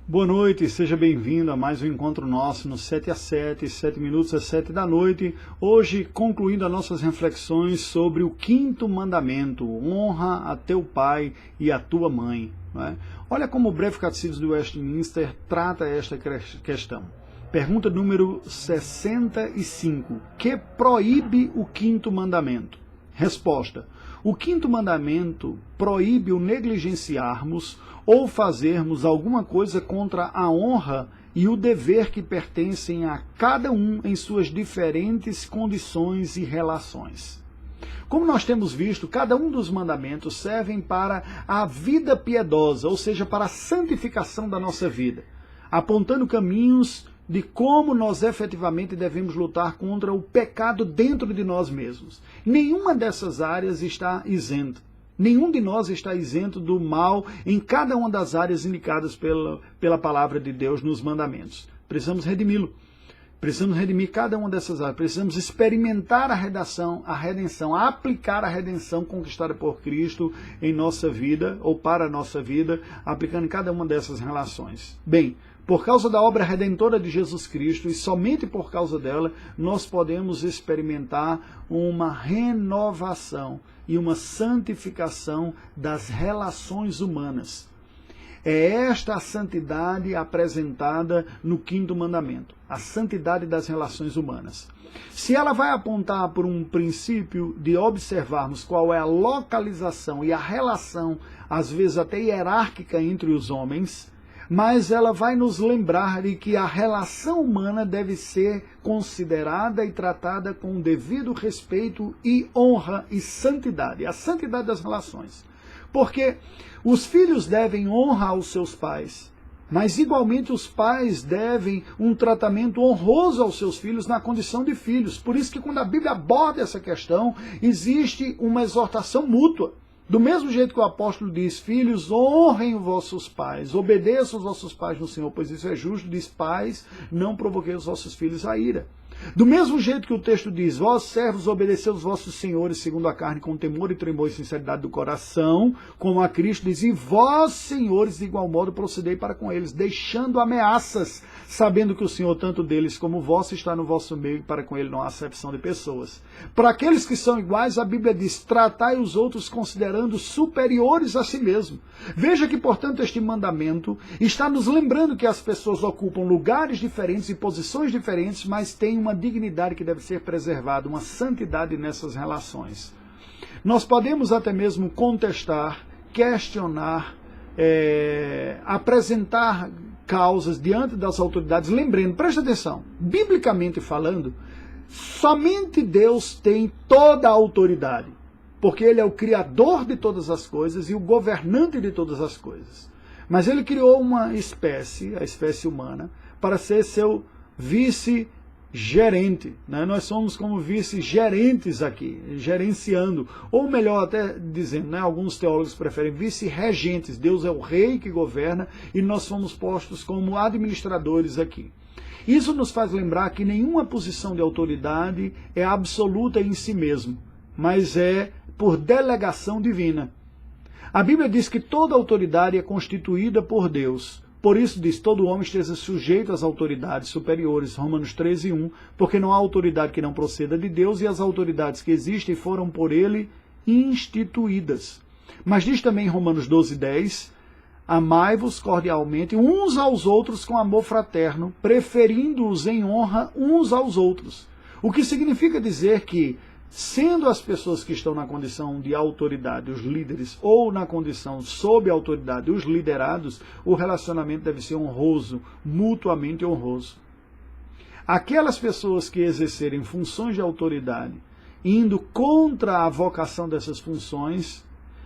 Boa noite, seja bem-vindo a mais um encontro nosso no 7 às 7, 7 minutos às 7 da noite. Hoje, concluindo as nossas reflexões sobre o quinto mandamento, honra a teu pai e a tua mãe. Não é? Olha como o breve catecismo de Westminster trata esta questão. Pergunta número 65. Que proíbe o quinto mandamento? Resposta. O quinto mandamento proíbe o negligenciarmos ou fazermos alguma coisa contra a honra e o dever que pertencem a cada um em suas diferentes condições e relações. Como nós temos visto, cada um dos mandamentos servem para a vida piedosa, ou seja, para a santificação da nossa vida, apontando caminhos de como nós efetivamente devemos lutar contra o pecado dentro de nós mesmos. Nenhuma dessas áreas está isenta. Nenhum de nós está isento do mal em cada uma das áreas indicadas pela palavra de Deus nos mandamentos. Precisamos redimi-lo. Precisamos redimir cada uma dessas áreas. Precisamos experimentar a redenção, aplicar a redenção conquistada por Cristo em nossa vida, ou para a nossa vida, aplicando em cada uma dessas relações. Bem, por causa da obra redentora de Jesus Cristo, e somente por causa dela, nós podemos experimentar uma renovação e uma santificação das relações humanas. É esta a santidade apresentada no quinto mandamento, a santidade das relações humanas. Se ela vai apontar por um princípio de observarmos qual é a localização e a relação, às vezes até hierárquica, entre os homens, mas ela vai nos lembrar de que a relação humana deve ser considerada e tratada com devido respeito e honra e santidade, a santidade das relações. Porque os filhos devem honra aos seus pais, mas igualmente os pais devem um tratamento honroso aos seus filhos na condição de filhos. Por isso que quando a Bíblia aborda essa questão, existe uma exortação mútua. Do mesmo jeito que o apóstolo diz, filhos, honrem os vossos pais, obedeçam os vossos pais no Senhor, pois isso é justo, diz, pais, não provoquei os vossos filhos a ira. Do mesmo jeito que o texto diz, vós servos, obedeceis os vossos senhores segundo a carne, com temor e tremor e sinceridade do coração, como a Cristo diz, e vós, senhores, de igual modo procedei para com eles, deixando ameaças, sabendo que o Senhor, tanto deles como vós, está no vosso meio, e para com ele não há acepção de pessoas. Para aqueles que são iguais, a Bíblia diz, tratai os outros considerando superiores a si mesmo. Veja que, portanto, este mandamento está nos lembrando que as pessoas ocupam lugares diferentes e posições diferentes, mas têm uma dignidade que deve ser preservada, uma santidade nessas relações. Nós podemos até mesmo contestar, questionar, apresentar causas diante das autoridades, lembrando, preste atenção, biblicamente falando, somente Deus tem toda a autoridade, porque Ele é o Criador de todas as coisas e o governante de todas as coisas. Mas Ele criou uma espécie, a espécie humana, para ser seu vice-gerente. Né? Nós somos como vice-gerentes aqui, gerenciando, ou melhor até dizendo, né? Alguns teólogos preferem vice-regentes. Deus é o rei que governa e nós somos postos como administradores aqui. Isso nos faz lembrar que nenhuma posição de autoridade é absoluta em si mesmo, mas é por delegação divina. A Bíblia diz que toda autoridade é constituída por Deus. Por isso diz, todo homem esteja sujeito às autoridades superiores, Romanos 13:1, porque não há autoridade que não proceda de Deus e as autoridades que existem foram por ele instituídas. Mas diz também em Romanos 12:10, amai-vos cordialmente uns aos outros com amor fraterno, preferindo-os em honra uns aos outros. O que significa dizer que, sendo as pessoas que estão na condição de autoridade, os líderes, ou na condição sob autoridade, os liderados, o relacionamento deve ser honroso, mutuamente honroso. Aquelas pessoas que exercerem funções de autoridade, indo contra a vocação dessas funções,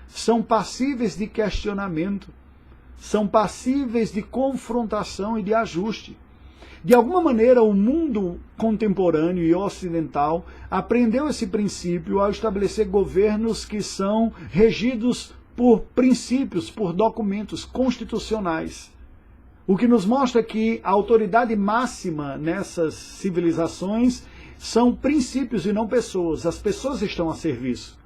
são passíveis de questionamento, são passíveis de confrontação e de ajuste. De alguma maneira, o mundo contemporâneo e ocidental aprendeu esse princípio ao estabelecer governos que são regidos por princípios, por documentos constitucionais. O que nos mostra que a autoridade máxima nessas civilizações são princípios e não pessoas. As pessoas estão a serviço.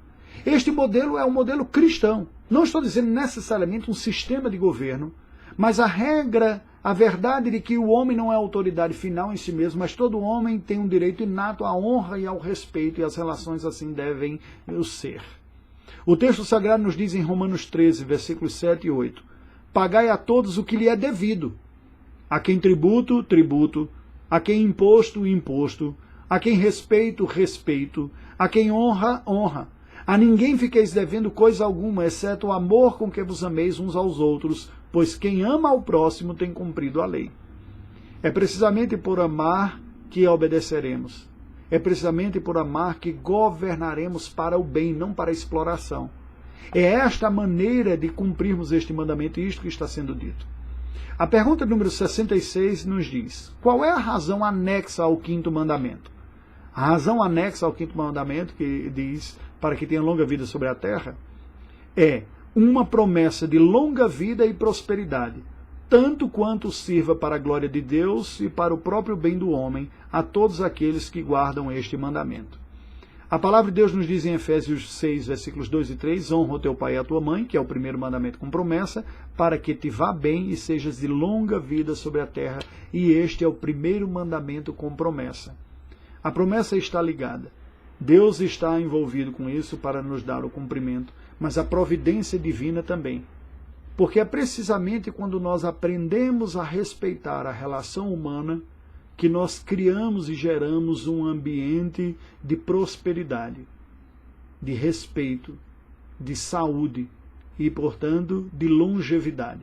Este modelo é um modelo cristão. Não estou dizendo necessariamente um sistema de governo, mas a regra, a verdade de que o homem não é autoridade final em si mesmo, mas todo homem tem um direito inato à honra e ao respeito, e as relações assim devem o ser. O texto sagrado nos diz em Romanos 13, versículos 7 e 8, pagai a todos o que lhe é devido, a quem tributo, tributo, a quem imposto, imposto, a quem respeito, respeito, a quem honra, honra. A ninguém fiqueis devendo coisa alguma, exceto o amor com que vos ameis uns aos outros, pois quem ama ao próximo tem cumprido a lei. É precisamente por amar que obedeceremos. É precisamente por amar que governaremos para o bem, não para a exploração. É esta a maneira de cumprirmos este mandamento, e isto que está sendo dito. A pergunta número 66 nos diz, qual é a razão anexa ao quinto mandamento? A razão anexa ao quinto mandamento, que diz, para que tenha longa vida sobre a terra, é uma promessa de longa vida e prosperidade, tanto quanto sirva para a glória de Deus e para o próprio bem do homem, a todos aqueles que guardam este mandamento. A palavra de Deus nos diz em Efésios 6, versículos 2 e 3, honra o teu pai e a tua mãe, que é o primeiro mandamento com promessa, para que te vá bem e sejas de longa vida sobre a terra, e este é o primeiro mandamento com promessa. A promessa está ligada. Deus está envolvido com isso para nos dar o cumprimento, mas a providência divina também. Porque é precisamente quando nós aprendemos a respeitar a relação humana que nós criamos e geramos um ambiente de prosperidade, de respeito, de saúde e, portanto, de longevidade.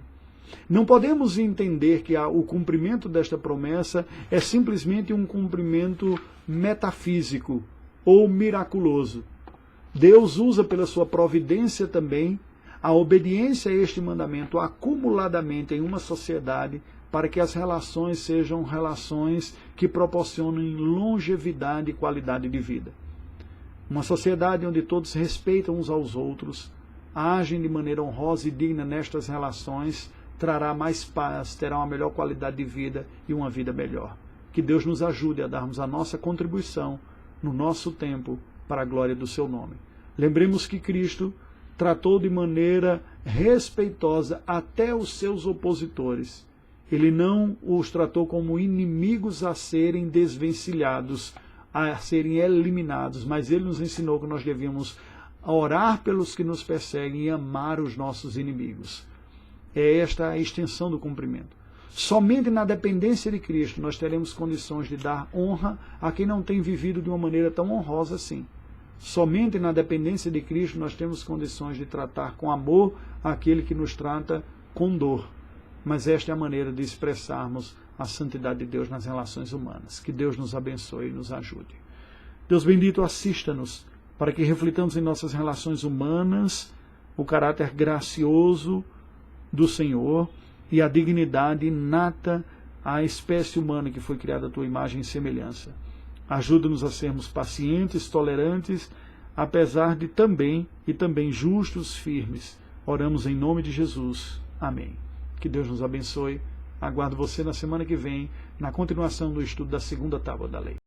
Não podemos entender que o cumprimento desta promessa é simplesmente um cumprimento metafísico ou miraculoso. Deus usa pela sua providência também a obediência a este mandamento acumuladamente em uma sociedade para que as relações sejam relações que proporcionem longevidade e qualidade de vida. Uma sociedade onde todos respeitam uns aos outros, agem de maneira honrosa e digna nestas relações, trará mais paz, terá uma melhor qualidade de vida e uma vida melhor. Que Deus nos ajude a darmos a nossa contribuição no nosso tempo para a glória do seu nome. Lembremos que Cristo tratou de maneira respeitosa até os seus opositores. Ele não os tratou como inimigos a serem desvencilhados, a serem eliminados, mas ele nos ensinou que nós devíamos orar pelos que nos perseguem e amar os nossos inimigos. É esta a extensão do cumprimento. Somente na dependência de Cristo nós teremos condições de dar honra a quem não tem vivido de uma maneira tão honrosa assim. Somente na dependência de Cristo nós temos condições de tratar com amor aquele que nos trata com dor. Mas esta é a maneira de expressarmos a santidade de Deus nas relações humanas. Que Deus nos abençoe e nos ajude. Deus bendito, assista-nos para que reflitamos em nossas relações humanas o caráter gracioso do Senhor e a dignidade inata à espécie humana que foi criada à tua imagem e semelhança. Ajuda-nos a sermos pacientes, tolerantes, apesar de também justos, firmes. Oramos em nome de Jesus. Amém. Que Deus nos abençoe. Aguardo você na semana que vem, na continuação do estudo da segunda tábua da lei.